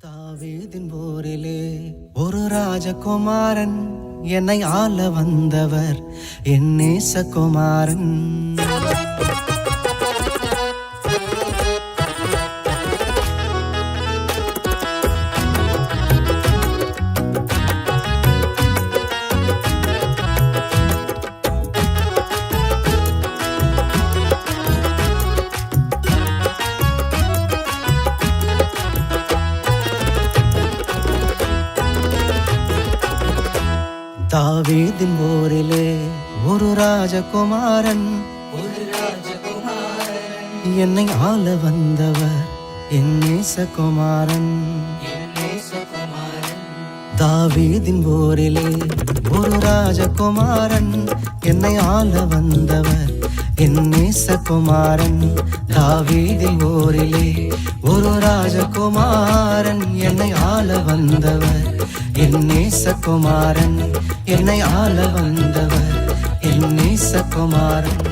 தாவீதின் போரிலே ஒரு ராஜகுமாரன் என்னை ஆள வந்தவர் என் நேசகுமாரன். தாவீதின் போரிலே ஒரு ராஜகுமாரன் என்னை ஆள வந்தவர் என் நேசகுமாரன். தாவீதின் போரிலே ஒரு ராஜகுமாரன் என்னை ஆள வந்தவர் என் நேசகுமாரன். தாவீதின் போரிலே ஒரு ராஜகுமாரன் என்னை ஆள வந்தவர் என் நேசகுமாரன். என்னை ஆள வந்தவர் என் நேசகுமாரன்.